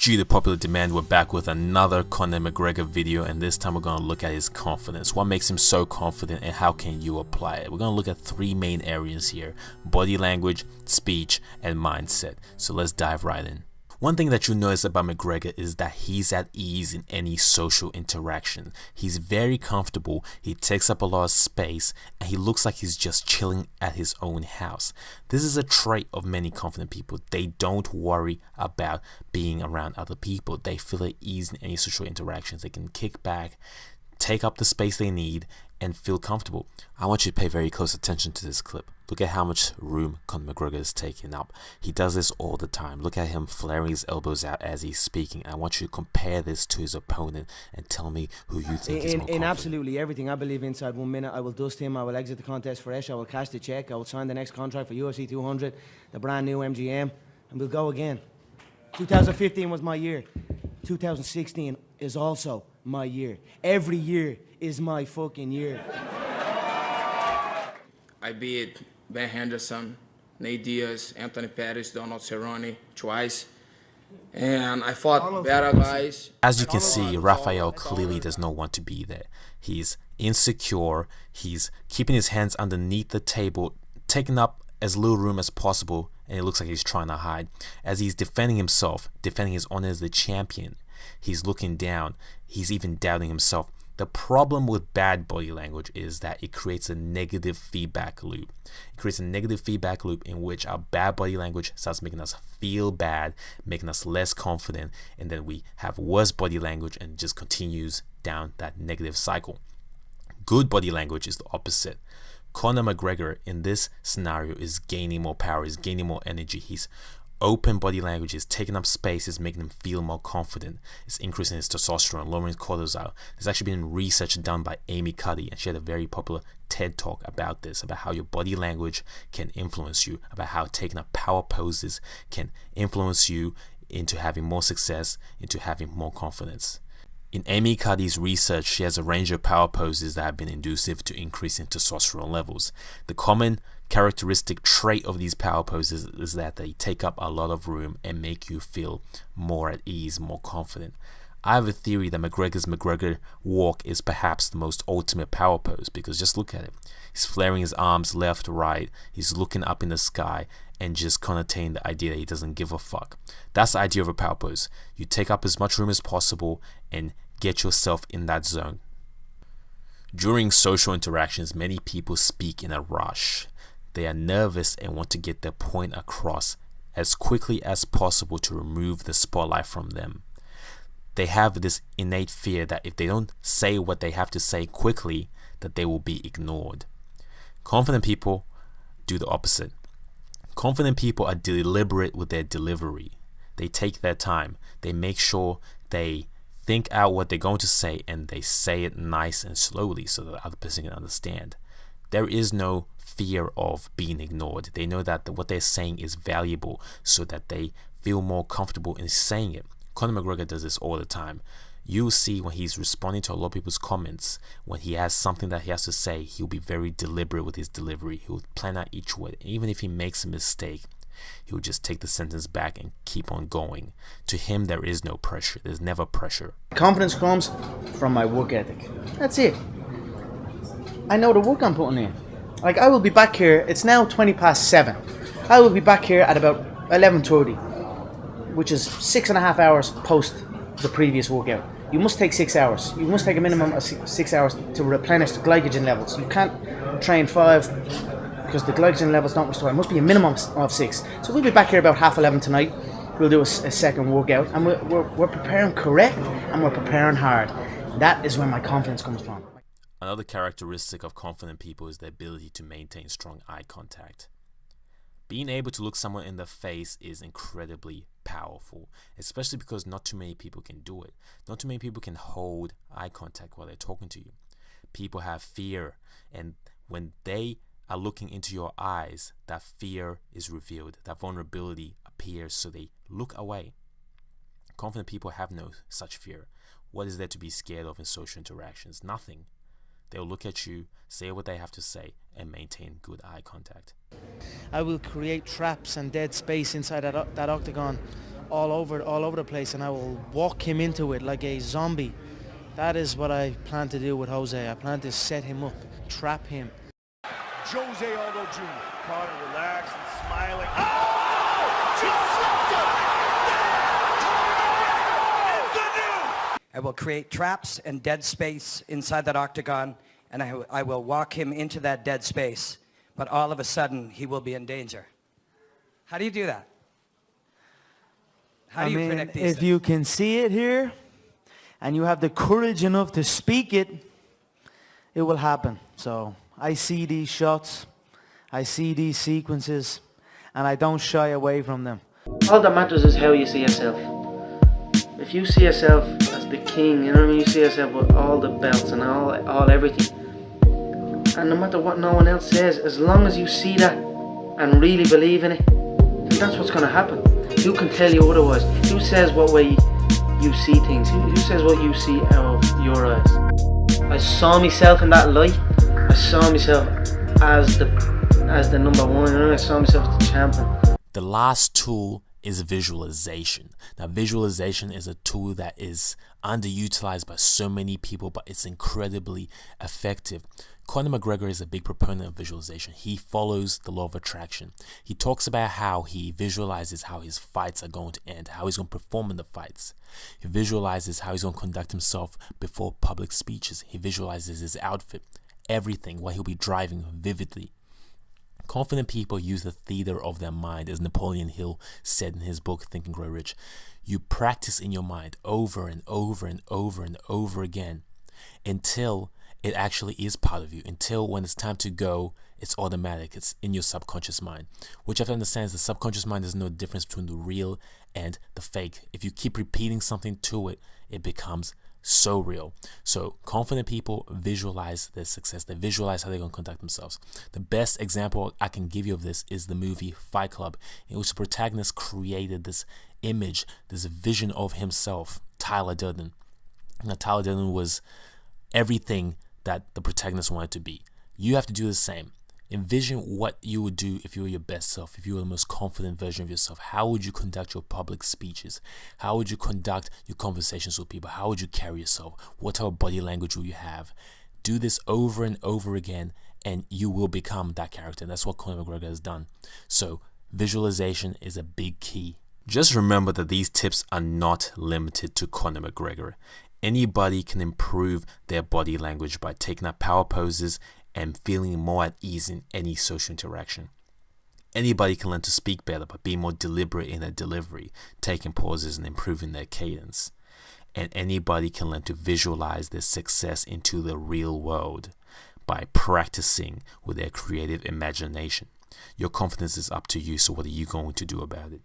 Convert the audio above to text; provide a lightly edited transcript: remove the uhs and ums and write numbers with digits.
Due to popular demand, we're back with another Conor McGregor video, and this time we're going to look at his confidence. What makes him so confident and how can you apply it? We're going to look at three main areas here: body language, speech, and mindset. So let's dive right in. One thing that you'll notice about McGregor is that he's at ease in any social interaction. He's very comfortable, he takes up a lot of space, and he looks like he's just chilling at his own house. This is a trait of many confident people. They don't worry about being around other people. They feel at ease in any social interactions. They can kick back, take up the space they need, and feel comfortable. I want you to pay very close attention to this clip. Look at how much room Conor McGregor is taking up. He does this all the time. Look at him flaring his elbows out as he's speaking. I want you to compare this to his opponent and tell me who you think is more confident. In absolutely everything, I believe inside 1 minute I will dust him, I will exit the contest fresh, I will cash the check, I will sign the next contract for UFC 200, the brand new MGM, and we'll go again. 2015 was my year. 2016 is also my year. Every year is my fucking year. I beat Ben Henderson, Nate Diaz, Anthony Pettis, Donald Cerrone twice, and I fought better guys. As you can see, Rafael clearly does not want to be there. He's insecure, he's keeping his hands underneath the table, taking up as little room as possible, and it looks like he's trying to hide. As he's defending himself, defending his honor as the champion, he's looking down, he's even doubting himself. The problem with bad body language is that it creates a negative feedback loop. It creates a negative feedback loop in which our bad body language starts making us feel bad, making us less confident, and then we have worse body language and it just continues down that negative cycle. Good body language is the opposite. Conor McGregor in this scenario is gaining more power, is gaining more energy. He's open body language, is taking up space, is making him feel more confident. It's increasing his testosterone, lowering his cortisol. There's actually been research done by Amy Cuddy, and she had a very popular TED talk about this, about how your body language can influence you, about how taking up power poses can influence you into having more success, into having more confidence. In Amy Cuddy's research, she has a range of power poses that have been inducive to increasing testosterone levels. The common characteristic trait of these power poses is that they take up a lot of room and make you feel more at ease, more confident. I have a theory that McGregor's McGregor walk is perhaps the most ultimate power pose, because just look at it. He's flaring his arms left, right, he's looking up in the sky and just connotating the idea that he doesn't give a fuck. That's the idea of a power pose. You take up as much room as possible and get yourself in that zone. During social interactions, many people speak in a rush. They are nervous and want to get their point across as quickly as possible to remove the spotlight from them. They have this innate fear that if they don't say what they have to say quickly, that they will be ignored. Confident people do the opposite. Confident people are deliberate with their delivery. They take their time. They make sure they think out what they're going to say and they say it nice and slowly so that the other person can understand. There is no fear of being ignored. They know that what they're saying is valuable so that they feel more comfortable in saying it. Conor McGregor does this all the time. You'll see when he's responding to a lot of people's comments, when he has something that he has to say, he'll be very deliberate with his delivery. He'll plan out each word. Even if he makes a mistake, he'll just take the sentence back and keep on going. To him, there is no pressure. There's never pressure. Confidence comes from my work ethic. That's it. I know the work I'm putting in. Like, I will be back here, it's now 7:20. I will be back here at about 11:30, which is 6.5 hours post the previous workout. You must take 6 hours. You must take a minimum of 6 hours to replenish the glycogen levels. You can't train 5 because the glycogen levels don't restore. It must be a minimum of 6. So we'll be back here about 11:30 tonight. We'll do a second workout, and we're preparing correct and we're preparing hard. That is where my confidence comes from. Another characteristic of confident people is the ability to maintain strong eye contact. Being able to look someone in the face is incredibly powerful, especially because not too many people can do it. Not too many people can hold eye contact while they're talking to you. People have fear, and when they are looking into your eyes, that fear is revealed, that vulnerability appears, so they look away. Confident people have no such fear. What is there to be scared of in social interactions? Nothing. They'll look at you, say what they have to say, and maintain good eye contact. I will create traps and dead space inside that octagon all over the place, and I will walk him into it like a zombie. That is what I plan to do with Jose. I plan to set him up, trap him. Jose Aldo Jr. Conor relaxed and smiling. Oh! I will create traps and dead space inside that octagon, and I will walk him into that dead space, but all of a sudden he will be in danger. How do you do that? How do you predict these if things? you can see it here, and you have the courage enough to speak it, it will happen. So I see these shots, I see these sequences, and I don't shy away from them. All that matters is how you see yourself. If you see yourself as the king, you know what I mean, you see yourself with all the belts and all everything, and no matter what no one else says, as long as you see that and really believe in it, then that's what's going to happen. Who can tell you otherwise? Who says what way you see things? Who says what you see out of your eyes? I saw myself in that light. I saw myself as the number one. You know? I saw myself as the champion. The last tool is visualization. Now, visualization is a tool that is underutilized by so many people, but it's incredibly effective. Conor McGregor is a big proponent of visualization. He follows the law of attraction. He talks about how he visualizes how his fights are going to end, how he's going to perform in the fights. He visualizes how he's going to conduct himself before public speeches. He visualizes his outfit, everything, what he'll be driving vividly. Confident people use the theater of their mind, as Napoleon Hill said in his book, Think and Grow Rich. You practice in your mind over and over and over and over again until it actually is part of you, until when it's time to go, it's automatic. It's in your subconscious mind. What you have to understand is the subconscious mind is no difference between the real and the fake. If you keep repeating something to it, it becomes so real. So confident people visualize their success. They visualize how they're going to conduct themselves. The best example I can give you of this is the movie Fight Club, in which the protagonist created this image, this vision of himself, Tyler Durden. Now, Tyler Durden was everything that the protagonist wanted to be. You have to do the same. Envision what you would do if you were your best self, if you were the most confident version of yourself. How would you conduct your public speeches? How would you conduct your conversations with people? How would you carry yourself? What type of body language will you have? Do this over and over again, and you will become that character. And that's what Conor McGregor has done. So visualization is a big key. Just remember that these tips are not limited to Conor McGregor. Anybody can improve their body language by taking up power poses and feeling more at ease in any social interaction. Anybody can learn to speak better by being more deliberate in their delivery, taking pauses and improving their cadence. And anybody can learn to visualize their success into the real world by practicing with their creative imagination. Your confidence is up to you, so what are you going to do about it?